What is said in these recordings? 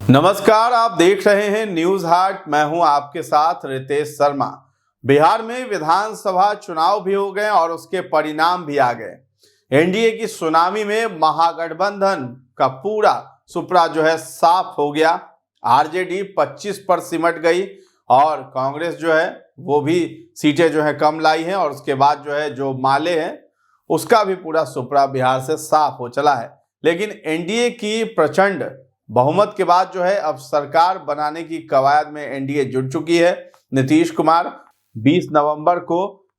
नमस्कार, आप देख रहे हैं न्यूज हाट। मैं हूं आपके साथ रितेश शर्मा। बिहार में विधानसभा चुनाव भी हो गए और उसके परिणाम भी आ गए। एनडीए की सुनामी में महागठबंधन का पूरा सुपड़ा साफ हो गया। आरजेडी 25 पर सिमट गई और कांग्रेस वो भी सीटें कम लाई हैं और उसके बाद जो माले हैं उसका भी पूरा सुपड़ा बिहार से साफ हो चला है। लेकिन एनडीए की प्रचंड बहुमत के बाद अब सरकार बनाने की कवायद में एनडीए जुट चुकी है। नीतीश कुमार 20 नवंबर को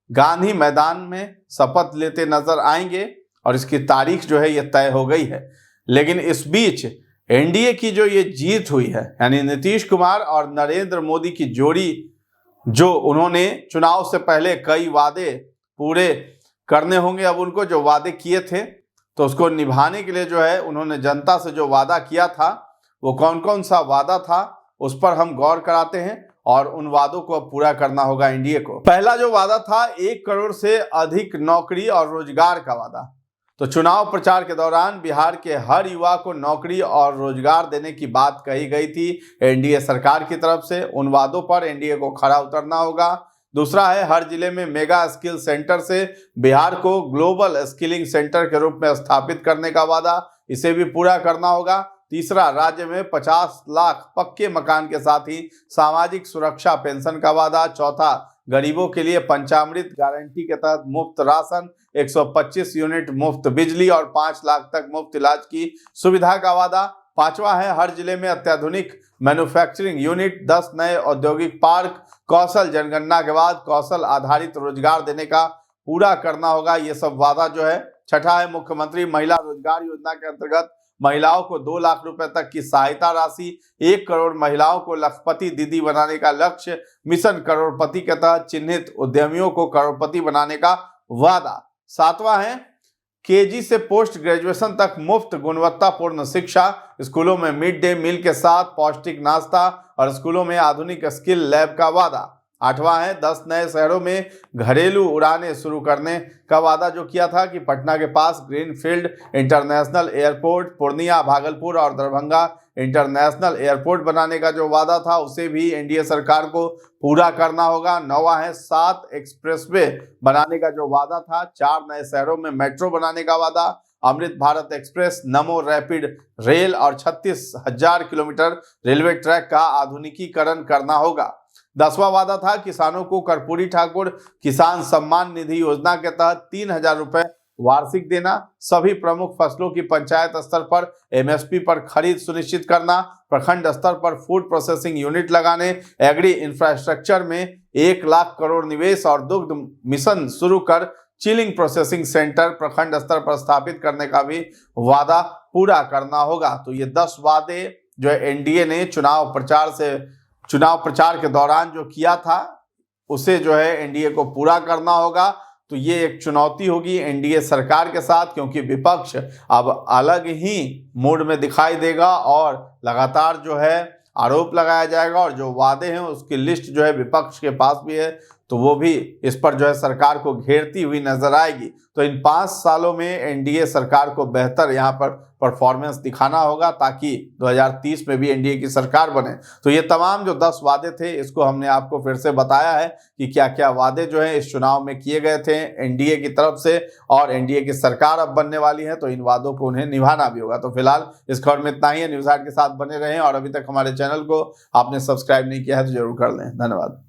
गांधी मैदान में शपथ लेते नजर आएंगे और इसकी तारीख ये तय हो गई है। लेकिन इस बीच एनडीए की ये जीत हुई है, यानी नीतीश कुमार और नरेंद्र मोदी की जोड़ी, जो उन्होंने चुनाव से पहले कई वादे पूरे करने होंगे, अब उनको जो वादे किए थे तो उसको निभाने के लिए उन्होंने जनता से जो वादा किया था, वो कौन कौन सा वादा था उस पर हम गौर कराते हैं और उन वादों को अब पूरा करना होगा एनडीए को। पहला जो वादा था 1 करोड़ से अधिक नौकरी और रोजगार का वादा। तो चुनाव प्रचार के दौरान बिहार के हर युवा को नौकरी और रोजगार देने की बात कही गई थी एनडीए सरकार की तरफ से। उन वादों पर एनडीए को खरा उतरना होगा। दूसरा है हर जिले में मेगा स्किल सेंटर से बिहार को ग्लोबल स्किलिंग सेंटर के रूप में स्थापित करने का वादा, इसे भी पूरा करना होगा। तीसरा, राज्य में 50 लाख पक्के मकान के साथ ही सामाजिक सुरक्षा पेंशन का वादा। चौथा, गरीबों के लिए पंचामृत गारंटी के तहत मुफ्त राशन, 125 यूनिट मुफ्त बिजली और 5 लाख तक मुफ्त इलाज की सुविधा का वादा। पांचवा है हर जिले में अत्याधुनिक मैन्युफैक्चरिंग यूनिट, 10 नए औद्योगिक पार्क, कौशल जनगणना के बाद कौशल आधारित रोजगार देने का पूरा करना होगा। ये सब वादा छठा है मुख्यमंत्री महिला रोजगार योजना के अंतर्गत महिलाओं को 2 लाख रुपए तक की सहायता राशि, 1 करोड़ महिलाओं को लखपति दीदी बनाने का लक्ष्य, मिशन करोड़पति के तहत चिन्हित उद्यमियों को करोड़पति बनाने का वादा। सातवां है केजी से पोस्ट ग्रेजुएशन तक मुफ्त गुणवत्तापूर्ण शिक्षा, स्कूलों में मिड डे मील के साथ पौष्टिक नाश्ता और स्कूलों में आधुनिक स्किल लैब का वादा। आठवां है 10 नए शहरों में घरेलू उड़ानें शुरू करने का वादा, जो किया था कि पटना के पास greenfield international airport, Purnia, Bhagalpur और दरभंगा इंटरनेशनल एयरपोर्ट बनाने का जो वादा था उसे भी एनडीए सरकार को पूरा करना होगा। नौवां है 7 एक्सप्रेसवे बनाने का जो वादा था, 4 नए शहरों में मेट्रो बनाने का वादा, अमृत भारत एक्सप्रेस, नमो रैपिड रेल और 36,000 किलोमीटर रेलवे ट्रैक का आधुनिकीकरण करना होगा। 10वां वादा था किसानों को कर्पूरी ठाकुर किसान सम्मान निधि योजना के तहत 3,000 रुपए वार्षिक देना, सभी प्रमुख फसलों की पंचायत स्तर पर एमएसपी पर खरीद सुनिश्चित करना, प्रखंड स्तर पर फूड प्रोसेसिंग यूनिट लगाने, एग्री इंफ्रास्ट्रक्चर में 1 लाख करोड़ निवेश और दुग्ध मिशन शुरू कर चिलिंग प्रोसेसिंग सेंटर प्रखंड स्तर पर स्थापित करने का भी वादा पूरा करना होगा। तो ये 10 वादे एनडीए ने चुनाव प्रचार के दौरान जो किया था उसे एनडीए को पूरा करना होगा। तो ये एक चुनौती होगी एनडीए सरकार के साथ, क्योंकि विपक्ष अब अलग ही मूड में दिखाई देगा और लगातार आरोप लगाया जाएगा और जो वादे हैं उसकी लिस्ट विपक्ष के पास भी है, तो वो भी इस पर सरकार को घेरती हुई नजर आएगी। तो इन 5 सालों में एनडीए सरकार को बेहतर यहाँ पर परफॉर्मेंस दिखाना होगा ताकि 2030 में भी एनडीए की सरकार बने। तो ये तमाम जो 10 वादे थे इसको हमने आपको फिर से बताया है कि क्या क्या वादे इस चुनाव में किए गए थे एनडीए की तरफ से, और एनडीए की सरकार अब बनने वाली है तो इन वादों को उन्हें निभाना भी होगा। तो फिलहाल इस खबर में इतना ही है। न्यूज हाट के साथ बने रहें और अभी तक हमारे चैनल को आपने सब्सक्राइब नहीं किया है तो जरूर कर लें। धन्यवाद।